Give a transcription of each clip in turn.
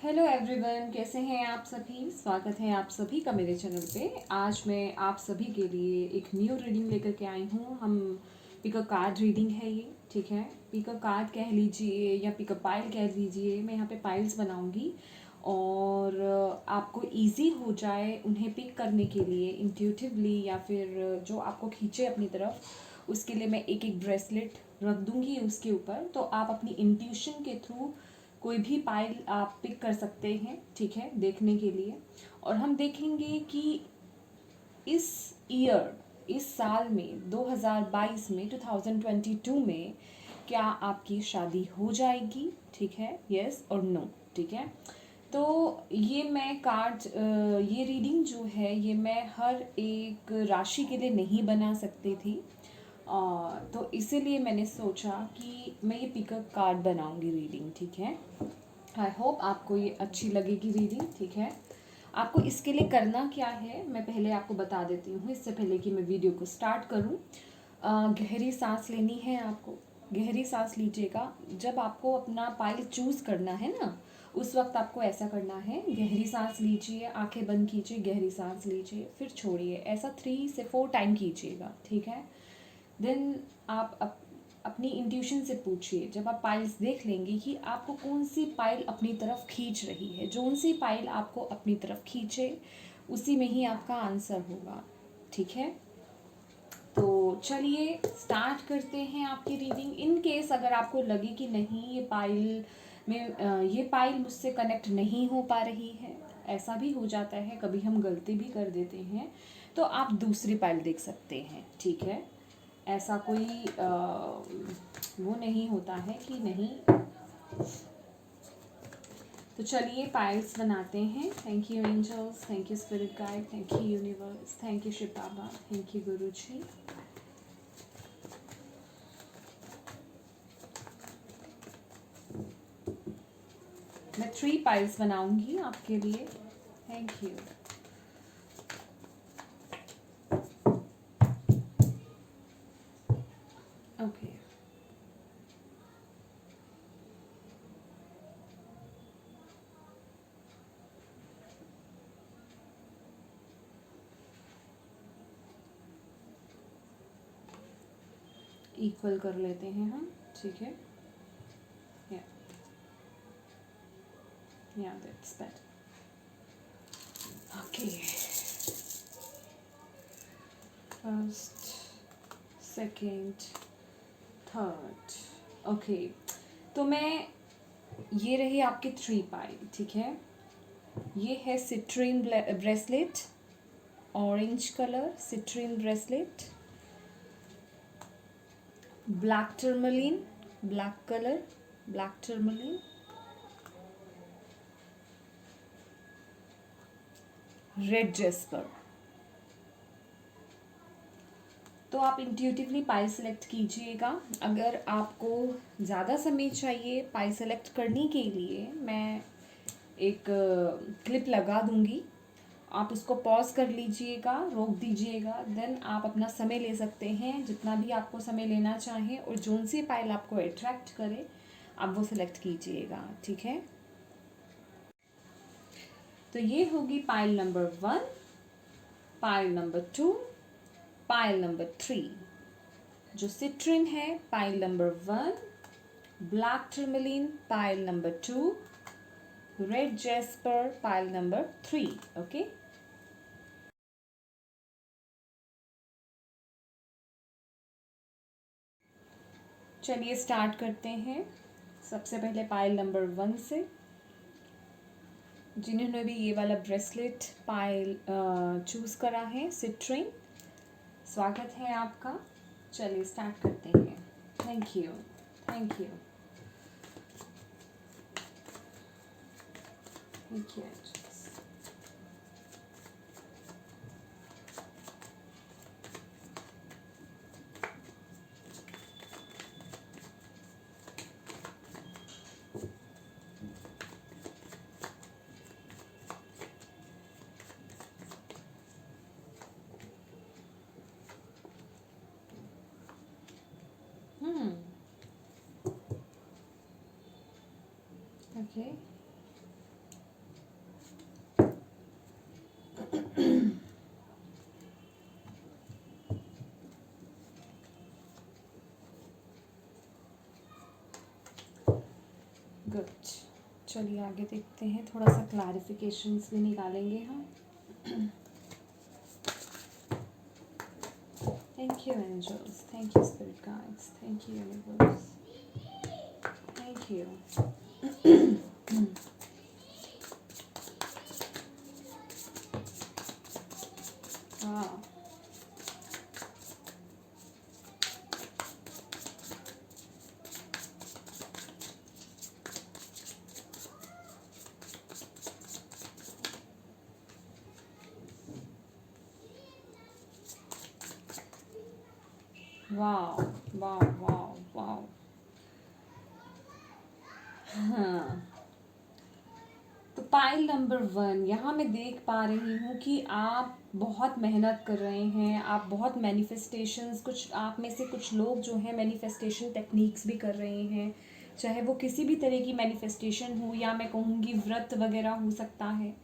Hello everyone, कैसे हैं आप सभी। स्वागत है आप सभी का मेरे चैनल पे। आज मैं आप सभी के लिए एक न्यू रीडिंग लेकर के आई हूँ। हम पिक अ कार्ड रीडिंग है ये, ठीक है। पिक अ कार्ड कह लीजिए या पिक अ पाइल कह लीजिए। मैं यहाँ पे पाइल्स बनाऊँगी और आपको इजी हो जाए उन्हें पिक करने के लिए इंट्यूटिवली, या फिर जो आपको खींचे अपनी तरफ, उसके लिए मैं एक एक ब्रेसलेट रख दूँगी उसके ऊपर। तो आप अपनी इंट्यूशन के थ्रू कोई भी पाइल आप पिक कर सकते हैं, ठीक है, देखने के लिए। और हम देखेंगे कि इस ईयर, इस साल में 2022 में 2022 में क्या आपकी शादी हो जाएगी, ठीक है, यस और नो, ठीक है। तो ये मैं कार्ड, ये रीडिंग जो है ये मैं हर एक राशि के लिए नहीं बना सकती थी। तो इसीलिए मैंने सोचा कि मैं ये पिकअप कार्ड बनाऊंगी रीडिंग, ठीक है। आई होप आपको ये अच्छी लगेगी रीडिंग, ठीक है। आपको इसके लिए करना क्या है मैं पहले आपको बता देती हूँ, इससे पहले कि मैं वीडियो को स्टार्ट करूँ। गहरी सांस लेनी है आपको। गहरी सांस लीजिएगा। जब आपको अपना पाइल चूज़ करना है ना, उस वक्त आपको ऐसा करना है, गहरी सांस लीजिए, आंखें बंद कीजिए, गहरी सांस लीजिए, फिर छोड़िए। ऐसा 3 से 4 टाइम कीजिएगा, ठीक है। देन आप अपनी इंट्यूशन से पूछिए, जब आप पाइल्स देख लेंगे कि आपको कौन सी पाइल अपनी तरफ खींच रही है, जो सी पाइल आपको अपनी तरफ खींचे उसी में ही आपका आंसर होगा, ठीक है। तो चलिए स्टार्ट करते हैं आपकी रीडिंग। इन केस अगर आपको लगे कि नहीं ये पाइल में ये पाइल मुझसे कनेक्ट नहीं हो पा रही है, ऐसा भी हो जाता है, कभी हम गलती भी कर देते हैं, तो आप दूसरी पाइल देख सकते हैं, ठीक है। ऐसा कोई वो नहीं होता है कि नहीं। तो चलिए पाइल्स बनाते हैं। Thank you angels, thank you spirit guide, thank you universe, thank you Shiv Baba, thank you guru ji. मैं 3 पाइल्स बनाऊंगी आपके लिए। Thank you. ओके, इक्वल कर लेते हैं हम, ठीक है। या that's better. Okay, first, second, third. Okay, तो मैं, ये रही आपकी 3 पाइल, ठीक है। ये है citrine bracelet, orange colour citrine bracelet, black tourmaline, black colour black tourmaline, red Jasper. तो आप इंट्यूटिवली पाई सेलेक्ट कीजिएगा। अगर आपको ज़्यादा समय चाहिए पाई सेलेक्ट करने के लिए, मैं एक क्लिप लगा दूंगी, आप उसको पॉज कर लीजिएगा, रोक दीजिएगा। देन आप अपना समय ले सकते हैं, जितना भी आपको समय लेना चाहें, और जोन सी पाइल आपको अट्रैक्ट करे आप वो सिलेक्ट कीजिएगा, ठीक है। तो ये होगी pile number 1, pile number 2, pile number 3। जो सिट्रिन है pile number 1, black tourmaline pile number 2, red Jasper pile number 3। Okay, चलिए स्टार्ट करते हैं। सबसे पहले पाइल नंबर 1 से, जिन्होंने भी ये वाला ब्रेसलेट पाइल चूज़ करा है, सिट्रिन, स्वागत है आपका। चलिए स्टार्ट करते हैं। Thank you, thank you, thank you. Okay, good. चलिए आगे देखते हैं, थोड़ा सा क्लैरिफिकेशंस भी निकालेंगे हम। Thank you angels, thank you spirit guides, thank you universe, thank you. हाँ, वाओ वाओ वाओ वाओ। हाँ, तो पाइल नंबर 1, यहाँ मैं देख पा रही हूँ कि आप बहुत मेहनत कर रहे हैं, आप बहुत मैनिफेस्टेशंस, कुछ आप में से कुछ लोग जो हैं मैनिफेस्टेशन टेक्निक्स भी कर रहे हैं, चाहे वो किसी भी तरह की मैनिफेस्टेशन हो, या मैं कहूँगी व्रत वगैरह हो सकता है,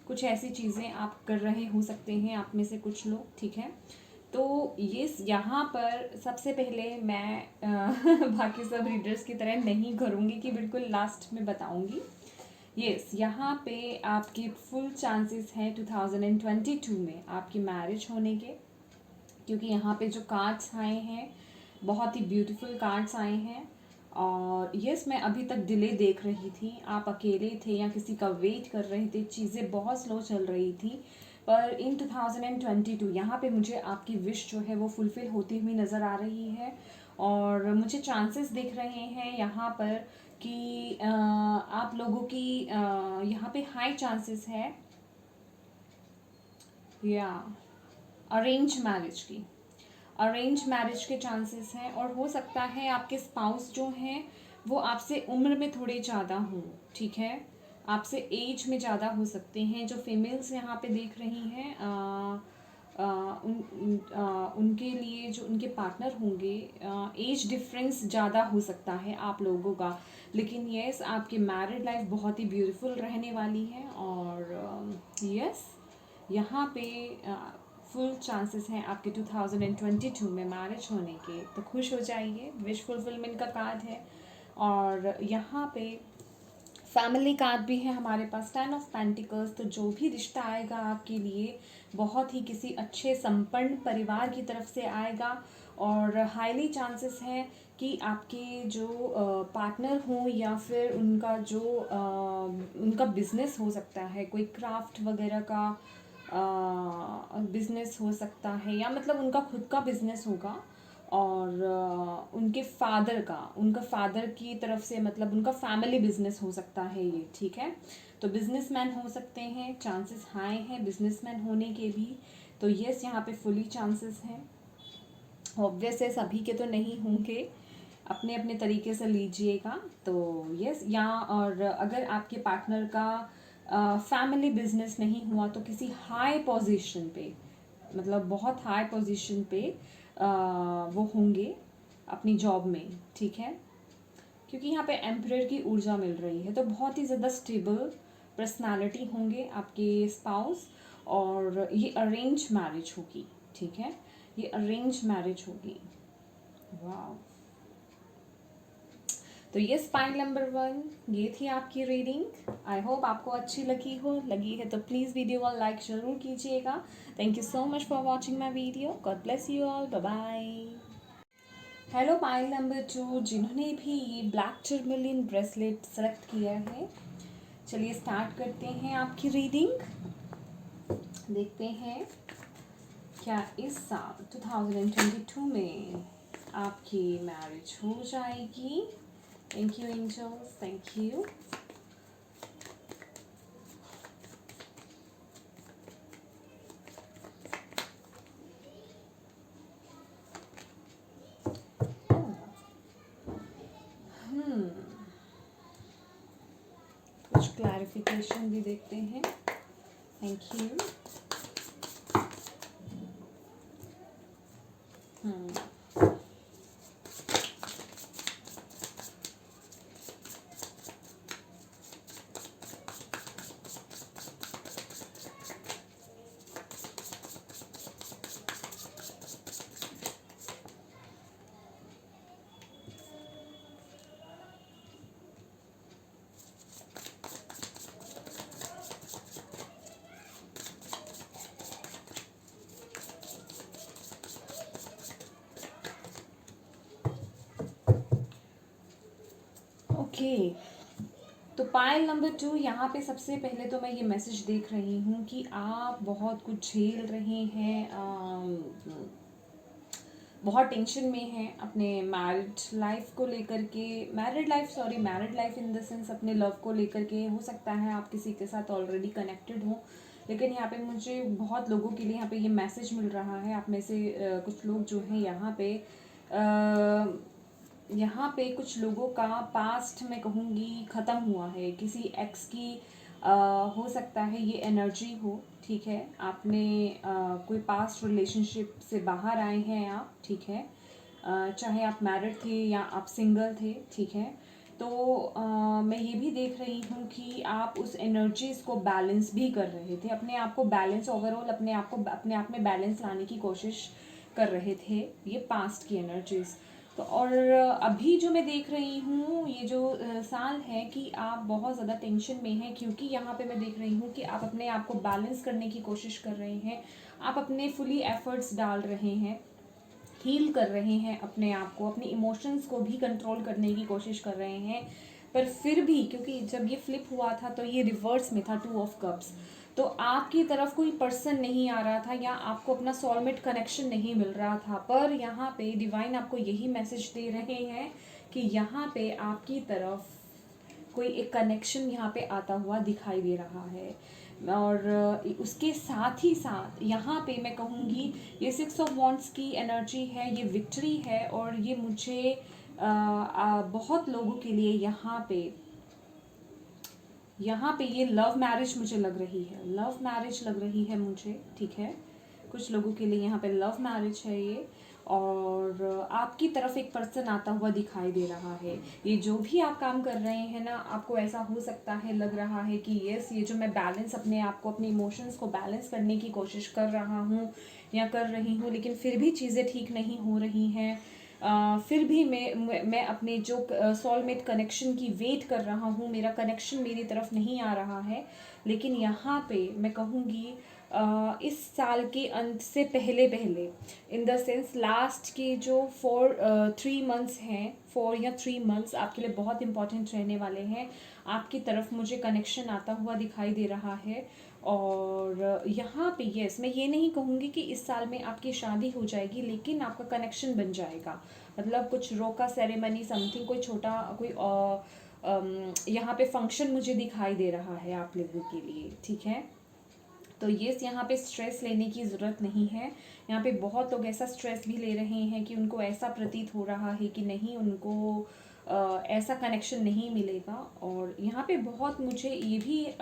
कुछ ऐसी चीज़ें आप कर रहे हो सकते हैं आप में से कुछ लोग, ठीक है। तो ये यहाँ पर सबसे पहले मैं बाकी सब रीडर्स की तरह नहीं करूँगी कि बिल्कुल लास्ट में बताऊँगी। यस, यहाँ पे आपकी फुल चांसेस हैं 2022 में आपकी मैरिज होने के, क्योंकि यहाँ पे जो कार्ड्स आए हैं बहुत ही ब्यूटीफुल कार्ड्स आए हैं। और यस, मैं अभी तक डिले देख रही थी, आप अकेले थे या किसी का वेट कर रहे थे, चीज़ें बहुत स्लो चल रही थी, पर इन 2022 यहाँ पे मुझे आपकी विश जो है वो फुलफ़िल होती हुई नज़र आ रही है। और मुझे चांसेस दिख रहे हैं यहाँ पर कि आप लोगों की यहाँ पे हाई चांसेस है या अरेंज मैरिज की, अरेंज मैरिज के चांसेस हैं। और हो सकता है आपके स्पाउस जो हैं वो आपसे उम्र में थोड़े ज़्यादा हों, ठीक है, आपसे एज में ज़्यादा हो सकते हैं। जो फीमेल्स यहाँ पे देख रही हैं उनके लिए जो उनके पार्टनर होंगे, एज डिफरेंस ज़्यादा हो सकता है आप लोगों का, लेकिन यस आपकी मैरिड लाइफ बहुत ही ब्यूटीफुल रहने वाली है। और यस यहाँ पे फुल चांसेस हैं आपके 2022 में मैरिज होने के, तो खुश हो जाइए, विश फुलफिलमेंट का कार्ड है। और यहाँ पे फैमिली कार्ड भी है हमारे पास, 10 ऑफ पेंटिकल्स। तो जो भी रिश्ता आएगा आपके लिए बहुत ही किसी अच्छे संपन्न परिवार की तरफ से आएगा। और हाईली चांसेस है कि आपके जो पार्टनर हों या फिर उनका जो उनका बिजनेस हो सकता है, कोई क्राफ्ट वगैरह का बिजनेस हो सकता है, या मतलब उनका खुद का बिजनेस होगा। और उनका फादर की तरफ से, मतलब उनका फैमिली बिजनेस हो सकता है ये, ठीक है। तो बिजनेसमैन हो सकते हैं, चांसेस हाई हैं बिजनेसमैन होने के भी। तो यस यहाँ पे फुली चांसेस हैं। ऑब्वियस है सभी के तो नहीं होंगे, अपने अपने तरीके से लीजिएगा। तो यस यहाँ, और अगर आपके पार्टनर का फैमिली बिजनेस नहीं हुआ तो किसी हाई पोजीशन पे, मतलब बहुत हाई पोजीशन पे वो होंगे अपनी जॉब में, ठीक है, क्योंकि यहाँ पे एम्परर की ऊर्जा मिल रही है। तो बहुत ही ज़्यादा स्टेबल पर्सनालिटी होंगे आपके स्पाउस। और ये अरेंज मैरिज होगी, ठीक है, ये अरेंज मैरिज होगी। वाह। तो ये स्पाइल नंबर 1, ये थी आपकी रीडिंग। आई होप आपको अच्छी लगी है तो प्लीज़ वीडियो को लाइक ज़रूर कीजिएगा। Thank you so much for watching my video. God bless you all, bye bye. Hello pile number 2, जिन्होंने भी ये ब्लैक टर्मलिन ब्रेसलेट सेलेक्ट किया है, चलिए स्टार्ट करते हैं आपकी रीडिंग। देखते हैं क्या इस साल 2022 में आपकी मैरिज हो जाएगी। Thank you angels, thank you. कुछ क्लैरिफिकेशन भी देखते हैं। Thank you. ओके, तो पायल नंबर 2, यहाँ पे सबसे पहले तो मैं ये मैसेज देख रही हूँ कि आप बहुत कुछ झेल रहे हैं, बहुत टेंशन में हैं अपने मैरिड लाइफ को लेकर के, married life in the sense अपने लव को लेकर के। हो सकता है आप किसी के साथ ऑलरेडी कनेक्टेड हो, लेकिन यहाँ पे मुझे बहुत लोगों के लिए यहाँ पे ये मैसेज मिल रहा है। आप में से कुछ लोग जो हैं यहाँ पे कुछ लोगों का पास्ट में कहूँगी ख़त्म हुआ है, किसी एक्स की हो सकता है ये एनर्जी हो, ठीक है। आपने कोई पास्ट रिलेशनशिप से बाहर आए हैं आप, ठीक है। चाहे आप मैरिड थे या आप सिंगल थे, ठीक है। तो मैं ये भी देख रही हूँ कि आप उस एनर्जीज़ को बैलेंस भी कर रहे थे, अपने आप को बैलेंस, ओवरऑल अपने आप में बैलेंस लाने की कोशिश कर रहे थे, ये पास्ट की एनर्जीज़। तो और अभी जो मैं देख रही हूँ ये जो साल है कि आप बहुत ज़्यादा टेंशन में हैं, क्योंकि यहाँ पे मैं देख रही हूँ कि आप अपने आप को बैलेंस करने की कोशिश कर रहे हैं, आप अपने फुली एफर्ट्स डाल रहे हैं, हील कर रहे हैं अपने आप को, अपनी इमोशंस को भी कंट्रोल करने की कोशिश कर रहे हैं। पर फिर भी क्योंकि जब ये फ्लिप हुआ था तो ये रिवर्स में था, 2 ऑफ कप्स, तो आपकी तरफ कोई पर्सन नहीं आ रहा था या आपको अपना सोलमेट कनेक्शन नहीं मिल रहा था। पर यहाँ पे डिवाइन आपको यही मैसेज दे रहे हैं कि यहाँ पे आपकी तरफ कोई एक कनेक्शन यहाँ पे आता हुआ दिखाई दे रहा है। और उसके साथ ही साथ यहाँ पे मैं कहूँगी ये 6 ऑफ वॉन्ड्स की एनर्जी है, ये विक्ट्री है। और ये मुझे बहुत लोगों के लिए यहाँ पे ये लव मैरिज मुझे लग रही है, लव मैरिज लग रही है मुझे, ठीक है। कुछ लोगों के लिए यहाँ पे लव मैरिज है ये, और आपकी तरफ एक पर्सन आता हुआ दिखाई दे रहा है। ये जो भी आप काम कर रहे हैं ना, आपको ऐसा हो सकता है, लग रहा है कि यस, ये जो मैं बैलेंस अपने आप को, अपने इमोशंस को बैलेंस करने की कोशिश कर रहा हूँ या कर रही हूँ, लेकिन फिर भी चीज़ें ठीक नहीं हो रही हैं। फिर भी मैं अपने जो सोलमेट कनेक्शन की वेट कर रहा हूँ, मेरा कनेक्शन मेरी तरफ नहीं आ रहा है। लेकिन यहाँ पे मैं कहूँगी इस साल के अंत से पहले पहले, इन द सेंस लास्ट के जो 3 मंथ्स हैं, 4 या 3 मंथ्स आपके लिए बहुत इंपॉर्टेंट रहने वाले हैं। आपकी तरफ मुझे कनेक्शन आता हुआ दिखाई दे रहा है। और यहाँ पे यस, मैं ये नहीं कहूँगी कि इस साल में आपकी शादी हो जाएगी, लेकिन आपका कनेक्शन बन जाएगा। मतलब कुछ रोका सेरेमनी समथिंग, कोई छोटा कोई यहाँ पे फंक्शन मुझे दिखाई दे रहा है आप लोगों के लिए, ठीक है। तो ये यहाँ पे स्ट्रेस लेने की ज़रूरत नहीं है। यहाँ पे बहुत लोग ऐसा स्ट्रेस भी ले रहे हैं कि उनको ऐसा प्रतीत हो रहा है कि नहीं, उनको ऐसा कनेक्शन नहीं मिलेगा। और यहाँ पे बहुत मुझे ये भी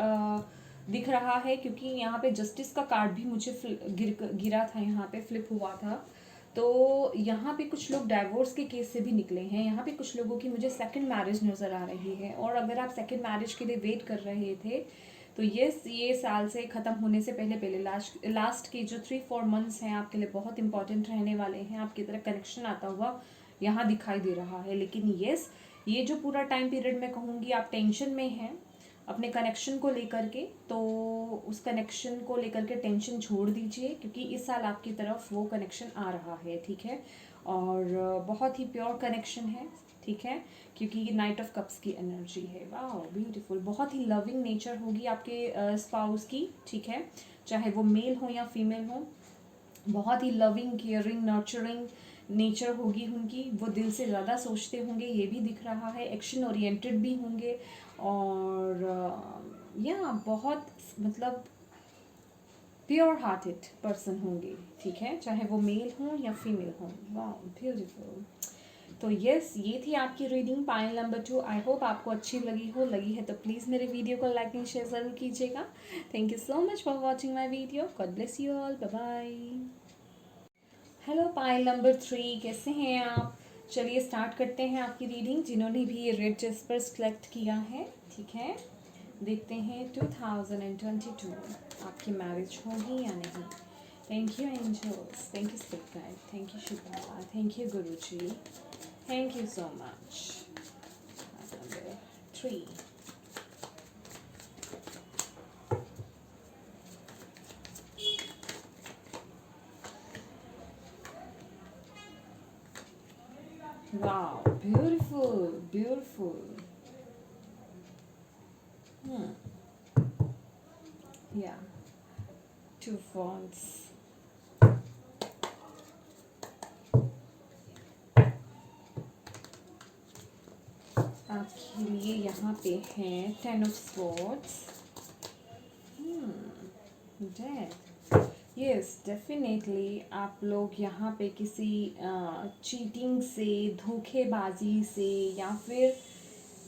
दिख रहा है, क्योंकि यहाँ पे जस्टिस का कार्ड भी मुझे गिरा था, यहाँ पे फ्लिप हुआ था। तो यहाँ पे कुछ लोग डाइवोर्स के केस से भी निकले हैं। यहाँ पे कुछ लोगों की मुझे सेकंड मैरिज नज़र आ रही है, और अगर आप सेकंड मैरिज के लिए वेट कर रहे थे तो ये साल से ख़त्म होने से पहले पहले लास्ट के जो 3-4 मंथ्स हैं आपके लिए बहुत इंपॉर्टेंट रहने वाले हैं। आपकी तरफ कनेक्शन आता हुआ यहाँ दिखाई दे रहा है। लेकिन ये जो पूरा टाइम पीरियड मैं कहूँगी आप टेंशन में हैं अपने कनेक्शन को लेकर के, तो उस कनेक्शन को लेकर के टेंशन छोड़ दीजिए, क्योंकि इस साल आपकी तरफ वो कनेक्शन आ रहा है, ठीक है। और बहुत ही प्योर कनेक्शन है, ठीक है, क्योंकि ये नाइट ऑफ कप्स की एनर्जी है। वाह ब्यूटीफुल, बहुत ही लविंग नेचर होगी आपके स्पाउस की, ठीक है, चाहे वो मेल हो या फीमेल हो। बहुत ही लविंग, केयरिंग, नर्चरिंग नेचर होगी उनकी। वो दिल से ज़्यादा सोचते होंगे, ये भी दिख रहा है। एक्शन ओरिएंटेड भी होंगे, और या बहुत मतलब प्योर हार्टेड पर्सन होंगे, ठीक है, चाहे वो मेल हो या फीमेल हो। वाह ब्यूटीफुल। तो यस, ये थी आपकी reading pile number 2। I hope आपको अच्छी लगी है तो प्लीज़ मेरे वीडियो को लाइक एंड शेयर ज़रूर कीजिएगा। Thank you so much for watching my video. God bless you all, bye bye. Hello pile number 3, कैसे हैं आप? चलिए स्टार्ट करते हैं आपकी रीडिंग। जिन्होंने भी ये रेड जेस्पर सेलेक्ट किया है, ठीक है, देखते हैं 2022 आपकी मैरिज होगी या नहीं। Thank you angels, thank you spirit guide, thank you Shiv Baba, thank you guru ji, thank you so much. Number 3, wow, beautiful, beautiful. या 2 wands. आपके लिए यहाँ पे है 10 of swords. Death. Yes, definitely आप लोग यहाँ पे किसी चीटिंग से, धोखेबाजी से, या फिर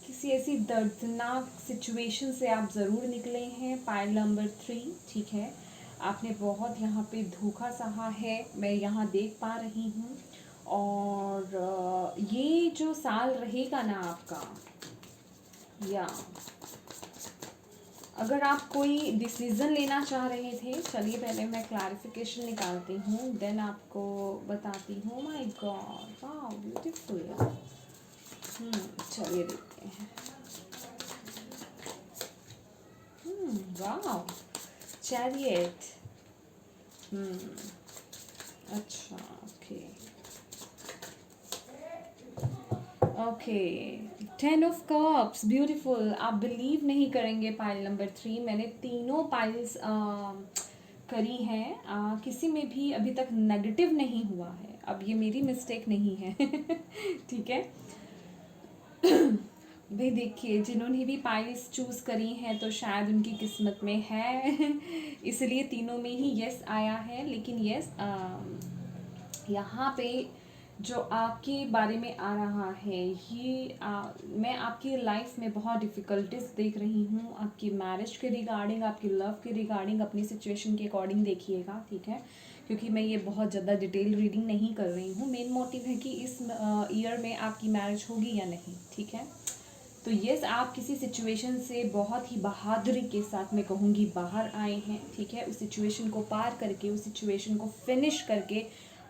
किसी ऐसी दर्दनाक सिचुएशन से आप ज़रूर निकले हैं. पाइल नंबर 3, ठीक है. आपने बहुत यहाँ पे धोखा सहा है, मैं यहाँ देख पा रही हूँ. और ये जो साल रहेगा ना आपका, या अगर आप कोई डिसीज़न लेना चाह रहे थे, चलिए पहले मैं क्लैरिफिकेशन निकालती हूँ, देन आपको बताती हूँ. My god, wow beautiful. चलिए देखते हैं. Wow, chariot. अच्छा, okay okay. 10 of cups, beautiful. आप बिलीव नहीं करेंगे, पाइल नंबर 3 मैंने तीनों पाइल्स करी हैं. किसी में भी अभी तक नेगेटिव नहीं हुआ है. अब ये मेरी मिस्टेक नहीं है. ठीक है भाई. देखिए, जिन्होंने भी पाइल्स चूज़ करी हैं तो शायद उनकी किस्मत में है. इसलिए तीनों में ही यस आया है. लेकिन यस, यहाँ पे जो आपके बारे में आ रहा है, ये मैं आपकी लाइफ में बहुत डिफ़िकल्टीज देख रही हूँ. आपकी मैरिज के रिगार्डिंग, आपकी लव के रिगार्डिंग, अपनी सिचुएशन के अकॉर्डिंग देखिएगा, ठीक है. क्योंकि मैं ये बहुत ज़्यादा डिटेल रीडिंग नहीं कर रही हूँ. मेन मोटिव है कि इस ईयर में आपकी मैरिज होगी या नहीं, ठीक है. तो यस, आप किसी सिचुएशन से बहुत ही बहादुरी के साथ, मैं कहूँगी, बाहर आए हैं, ठीक है. उस सिचुएशन को पार करके, उस सिचुएशन को फिनिश करके,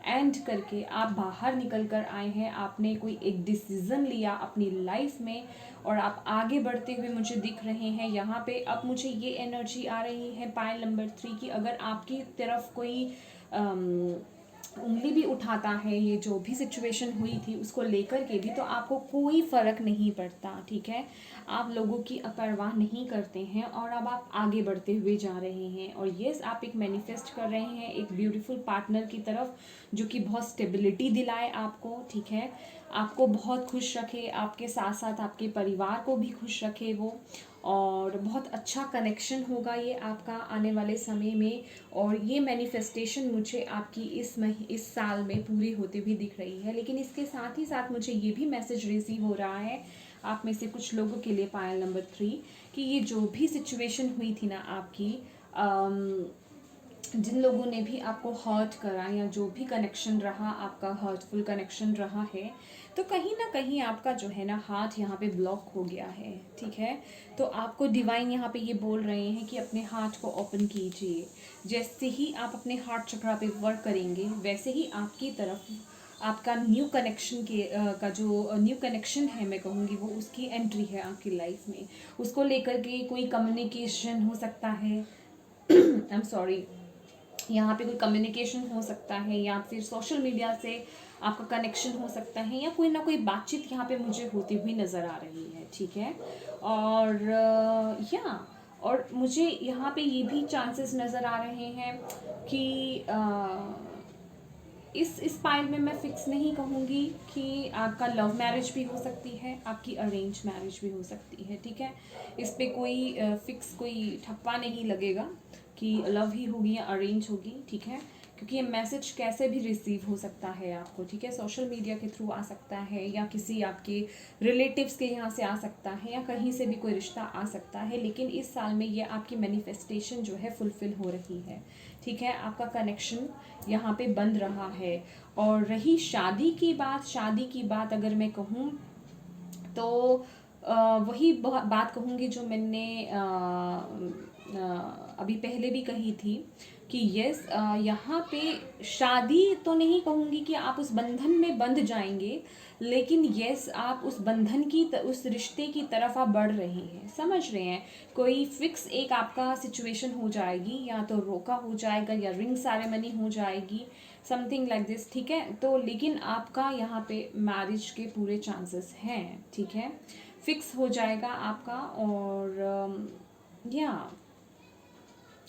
एंड करके आप बाहर निकल कर आए हैं. आपने कोई एक डिसीज़न लिया अपनी लाइफ में और आप आगे बढ़ते हुए मुझे दिख रहे हैं यहाँ पे. अब मुझे ये एनर्जी आ रही है पाइल नंबर 3 की, अगर आपकी तरफ कोई उंगली भी उठाता है, ये जो भी सिचुएशन हुई थी उसको लेकर के भी, तो आपको कोई फ़र्क नहीं पड़ता, ठीक है. आप लोगों की परवाह नहीं करते हैं और अब आप आगे बढ़ते हुए जा रहे हैं. और यस, आप एक मैनिफेस्ट कर रहे हैं एक ब्यूटीफुल पार्टनर की तरफ, जो कि बहुत स्टेबिलिटी दिलाए आपको, ठीक है. आपको बहुत खुश रखे, आपके साथ साथ आपके परिवार को भी खुश रखे वो. और बहुत अच्छा कनेक्शन होगा ये आपका आने वाले समय में. और ये मैनिफेस्टेशन मुझे आपकी इस साल में पूरी होती हुई दिख रही है. लेकिन इसके साथ ही साथ मुझे ये भी मैसेज रिसीव हो रहा है आप में से कुछ लोगों के लिए, पायल नंबर 3, कि ये जो भी सिचुएशन हुई थी ना आपकी, जिन लोगों ने भी आपको हर्ट करा, या जो भी कनेक्शन रहा आपका हर्टफुल कनेक्शन रहा है, तो कहीं ना कहीं आपका जो है ना हार्ट यहाँ पे ब्लॉक हो गया है, ठीक है. तो आपको डिवाइन यहाँ पे ये बोल रहे हैं कि अपने हार्ट को ओपन कीजिए. जैसे ही आप अपने हार्ट चक्रा पे वर्क करेंगे, वैसे ही आपकी तरफ आपका न्यू कनेक्शन का जो न्यू कनेक्शन है, मैं कहूँगी, वो उसकी एंट्री है आपकी लाइफ में. उसको लेकर के कोई कम्युनिकेशन हो सकता है. आई एम सॉरी, यहाँ पे कोई कम्युनिकेशन हो सकता है, या फिर सोशल मीडिया से आपका कनेक्शन हो सकता है, या कोई ना कोई बातचीत यहाँ पे मुझे होती हुई नज़र आ रही है, ठीक है. और और मुझे यहाँ पे ये भी चांसेस नज़र आ रहे हैं कि इस पाइल में मैं फिक्स नहीं कहूँगी कि आपका लव मैरिज भी हो सकती है, आपकी अरेंज मैरिज भी हो सकती है, ठीक है. इस पे कोई फिक्स, कोई ठप्पा नहीं लगेगा कि लव ही होगी या अरेंज होगी, ठीक है. क्योंकि ये मैसेज कैसे भी रिसीव हो सकता है आपको, ठीक है. सोशल मीडिया के थ्रू आ सकता है, या किसी आपके रिलेटिव्स के यहाँ से आ सकता है, या कहीं से भी कोई रिश्ता आ सकता है. लेकिन इस साल में ये आपकी मैनिफेस्टेशन जो है फुलफिल हो रही है, ठीक है. आपका कनेक्शन यहाँ पे बन रहा है. और रही शादी की बात अगर मैं कहूँ, तो वही बात कहूँगी जो मैंने अभी पहले भी कही थी कि यस, यहाँ पे शादी तो नहीं कहूँगी कि आप उस बंधन में बंध जाएंगे, लेकिन यस, आप उस बंधन की उस रिश्ते की तरफ आप बढ़ रहे हैं, समझ रहे हैं. कोई फिक्स एक आपका सिचुएशन हो जाएगी, या तो रोका हो जाएगा, या रिंग सेरेमनी हो जाएगी, समथिंग लाइक दिस, ठीक है. तो लेकिन आपका यहाँ पे मैरिज के पूरे चांसेस हैं, ठीक है. फिक्स हो जाएगा आपका. और या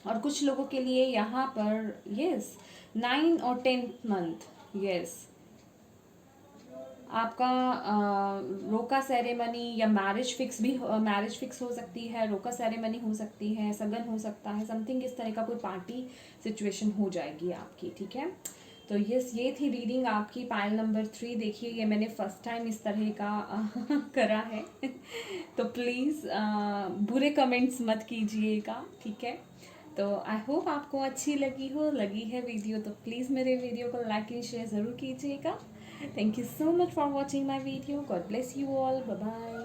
और कुछ लोगों के लिए यहाँ पर यस 9 और 10th मंथ, यस आपका रोका सेरेमनी या मैरिज फिक्स हो सकती है, रोका सेरेमनी हो सकती है, सगन हो सकता है, समथिंग इस तरह का कोई पार्टी सिचुएशन हो जाएगी आपकी, ठीक है। तो यस ये थी रीडिंग आपकी पायल नंबर 3। देखिए ये मैंने फर्स्ट टाइम इस तरह का करा है तो प्लीज़ बुरे कमेंट्स मत कीजिएगा, ठीक है। तो आई होप आपको अच्छी लगी है वीडियो तो प्लीज़ मेरे वीडियो को लाइक एंड शेयर ज़रूर कीजिएगा। Thank you so much for watching my video. God bless you all. Bye bye.